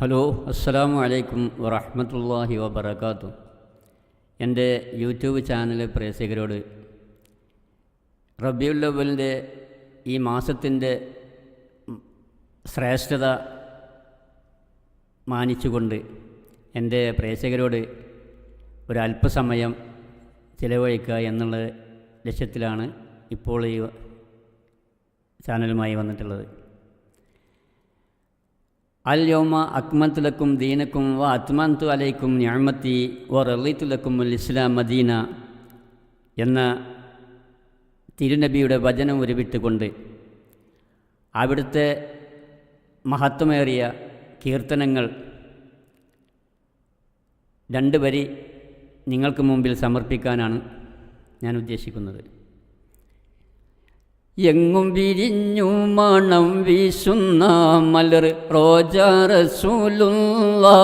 Hello, അസ്സലാമു അലൈക്കും വറഹ്മത്തുള്ളാഹി വബറകാതുഹു. എൻ്റെ യൂട്യൂബ് ചാനൽ പ്രേക്ഷകരോട് റബീഉൽ അവ്വലിൻ്റെ ഈ മാസത്തിൻ്റെ ശ്രേഷ്ഠത മാനിച്ചുകൊണ്ട് എൻ്റെ പ്രേക്ഷകരോട് ഒരല്പസമയം ചിലവഴിക്കുക എന്നുള്ള ലക്ഷ്യത്തിലാണ് ഇപ്പോൾ ഈ ചാനലുമായി വന്നിട്ടുള്ളത്. അൽ യൗമ അക്മൽതു ലക്കും ദീനക്കും വ അത്മംതു അലൈക്കും നിഅമതി വ റളിതു ലക്കുമുൽ ഇസ്ലാം മദീന എന്ന തിരുനബിയുടെ വചനം ഉരുവിട്ടുകൊണ്ട് അവിടുത്തെ മഹത്വമേറിയ കീർത്തനങ്ങൾ രണ്ട് വരി നിങ്ങൾക്ക് മുമ്പിൽ സമർപ്പിക്കാനാണ് ഞാൻ ഉദ്ദേശിക്കുന്നത്. എങ്ങും വിരിഞ്ഞു മണം വീശുന്ന മലർ റോജ റസൂലുള്ളാ,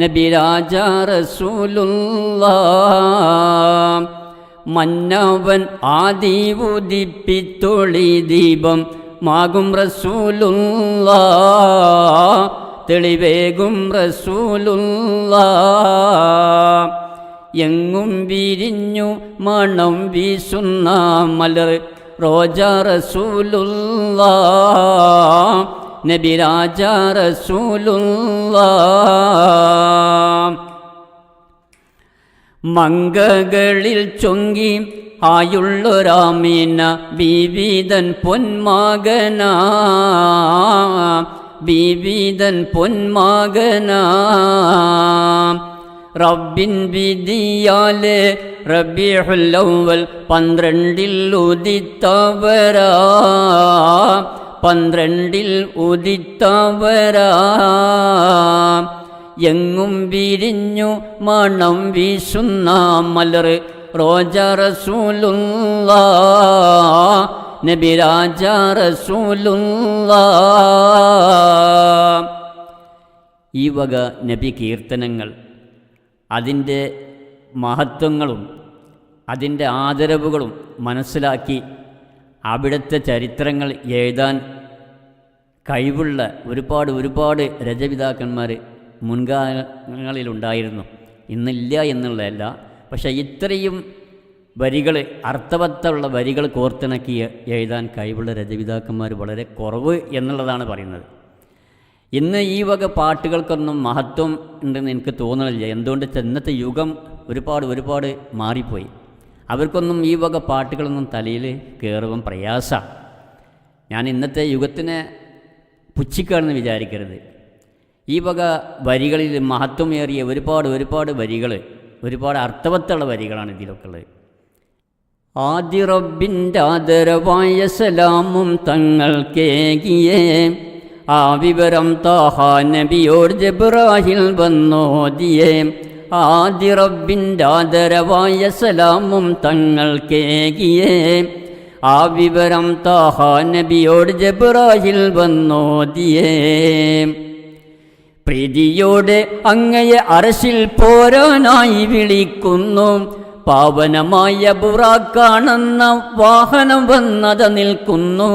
നബി രാജ റസൂലുള്ളാ. മന്നവൻ ആദി ഉദിപ്പിത്തൊളി ദീപം മാകും റസൂലുള്ളാ, തെളിവേകും റസൂലുള്ളാ. എങ്ങും വിരിഞ്ഞു മണം വീശുന്ന മലർ റോജ റസൂലുള്ളാ, നബി രാജ റസൂലുള്ളാ. മങ്കകളിൽ ചൊങ്കി ആയുള്ളൊരാമീന ബീവിതൻ പൊന്മകനാ, ബീവിതൻ പൊന്മകനാ. റബ്ബിൻ വിധിയാലെ റബീഉൽ അവ്വൽ 12 ഉദിത്തവരാ, 12 ഉദിത്തവരാ. എങ്ങും വിരിഞ്ഞു മണം വീശുന്ന മലർ റോജ റസൂലുള്ളാ, നബി രാജ റസൂലുള്ളാ. ഈ വക നബി കീർത്തനങ്ങൾ അതിൻ്റെ മഹത്വങ്ങളും അതിൻ്റെ ആദരവുകളും മനസ്സിലാക്കി അവിടുത്തെ ചരിത്രങ്ങൾ എഴുതാൻ കഴിവുള്ള ഒരുപാട് രചയിതാക്കന്മാർ മുൻകാലങ്ങളിലുണ്ടായിരുന്നു. ഇന്നില്ല എന്നുള്ളതല്ല, പക്ഷേ ഇത്രയും വരികൾ, അർത്ഥവത്തുള്ള വരികൾ കോർത്തിണക്കി എഴുതാൻ കഴിവുള്ള രചയിതാക്കന്മാർ വളരെ കുറവ് എന്നുള്ളതാണ് പറയുന്നത്. ഇന്ന് ഈ വക പാട്ടുകൾക്കൊന്നും മഹത്വം ഉണ്ടെന്ന് എനിക്ക് തോന്നണില്ല. എന്തുകൊണ്ട് ഇന്നത്തെ യുഗം ഒരുപാട് മാറിപ്പോയി. അവർക്കൊന്നും ഈ വക പാട്ടുകളൊന്നും തലയിൽ കയറുവാൻ പ്രയാസമാണ്. ഞാൻ ഇന്നത്തെ യുഗത്തിനെ പുച്ഛിക്കാണെന്ന് വിചാരിക്കരുത്. ഈ വക വരികളിൽ മഹത്വമേറിയ ഒരുപാട് വരികൾ, ഒരുപാട് അർത്ഥവത്തുള്ള വരികളാണ് ഇതിലൊക്കെ ഉള്ളത്. ആദി റബ്ബിൻ്റെ ആദരവായ സലാമും തങ്ങൾക്കേകിയേ, ആ വിവരം താഹ നബിയോട് ജിബ്രാഹിൽ വന്നോദിയേ. ആദി റബ്ബിൻ്റെ ആദരവായ സലാമും തങ്ങൾക്കേകിയേ, ആ വിവരം താഹ നബിയോട് ജിബ്രാഹിൽ വന്നോദിയേ. പ്രീതിയോടെ അങ്ങയെ അർശിൽ പോരാനായി വിളിക്കുന്നു, പാവനമായ ബുറാക്കാണെന്ന വാഹനം വന്നത് നിൽക്കുന്നു.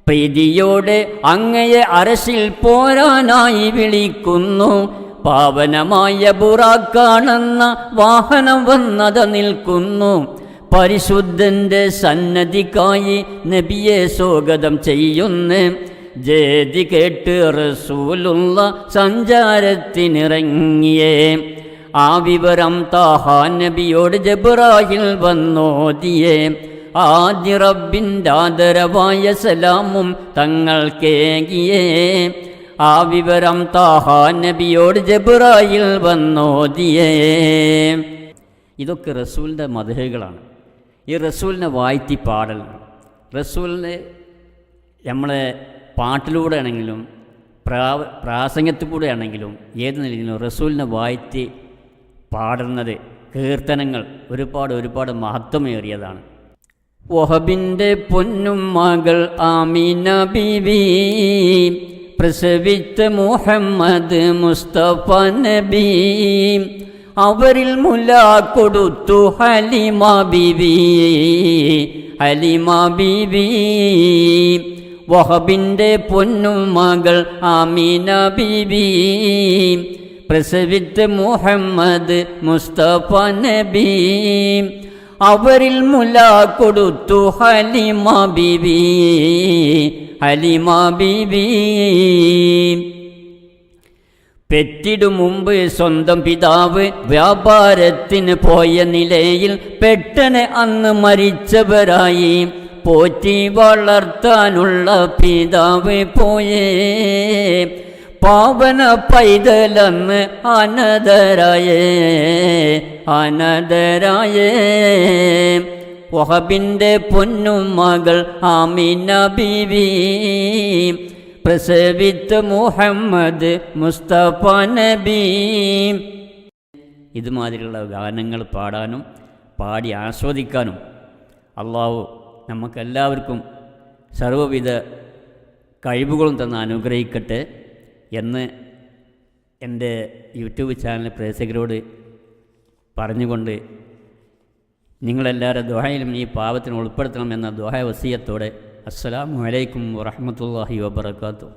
പ്രീതിയോടെ അങ്ങയെ അർശിൽ പോരാനായി വിളിക്കുന്നു, പാവനമായ ബുറാക്കാണെന്ന വാഹനം വന്നത് നിൽക്കുന്നു. പരിശുദ്ധൻ്റെ സന്നദ്ധിക്കായി നബിയെ സ്വാഗതം ചെയ്യുന്നു. ജേതി കേട്ട് റസൂലുള്ള സഞ്ചാരത്തിനിറങ്ങിയേ, ആ വിവരം താഹാ നബിയോട് ജിബ്രാഹിൽ വന്നോദിയേ. ആദി റബ്ബിൻ്റെ ആദരവായ സലാമും തങ്ങൾക്കേകിയേ, ആ വിവരം താഹാ നബിയോട് ജിബ്രാഹിൽ വന്നോദിയേ. ഇതൊക്കെ റസൂലിൻ്റെ മദ്ഹുകളാണ്. ഈ റസൂലിനെ വാഴ്ത്തി പാടൽ, റസൂലിനെ നമ്മളെ പാട്ടിലൂടെ ആണെങ്കിലും പ്രാസംഗത്തിൽ കൂടെ ആണെങ്കിലും ഏത് നിലയിലും റസൂലിനെ വാഴ്ത്തി പാടുന്നത്, കീർത്തനങ്ങൾ ഒരുപാട് മഹത്വമേറിയതാണ്. വഹബിൻ്റെ പൊന്നും മകൾ ആമിന ബീവി, പ്രസവിച്ച മുഹമ്മദ് മുസ്തഫ നബി, അവരിൽ മുല കൊടുത്തു ഹലിമ ബീവി, ഹലിമ ബീവി. വഹബിൻ്റെ പൊന്നും മകൾ ആമീന ബീബി പ്രസവിച്ച മുഹമ്മദ് മുസ്തഫ നബി അവരിൽ മുല കൊടുത്തു ഹലിമ ബീബി ഹലിമ ബീബി പെറ്റിടും മുമ്പ് സ്വന്തം പിതാവ് വ്യാപാരത്തിന് പോയ നിലയിൽ പെട്ടെന്ന് അന്ന് മരിച്ചവരായി പോറ്റി വളർത്താനുള്ള പിതാവ് പോയേ പാവന പൈതലന്ന് അനദരായേ അനദരായേ വഹബിൻ്റെ പൊന്നും മകൾ ആമിന ബീവി പ്രസവിച്ച മുഹമ്മദ് മുസ്തഫ നബി. ഇതുമാതിരിയുള്ള ഗാനങ്ങൾ പാടാനും പാടി ആസ്വദിക്കാനും അള്ളാഹു നമുക്കെല്ലാവർക്കും സർവ്വവിധ കഴിവുകളും തന്ന് അനുഗ്രഹിക്കട്ടെ എന്ന് എൻ്റെ യൂട്യൂബ് ചാനൽ പ്രേക്ഷകരോട് പറഞ്ഞുകൊണ്ട് നിങ്ങളെല്ലാവരുടെ ദുആയിലും ഈ പാവത്തിന് ഉൾപ്പെടുത്തണമെന്ന ദുആ വസിയത്തോടെ അസ്സലാമു അലൈക്കും വറഹ്മത്തുള്ളാഹി വബറകാതുഹു.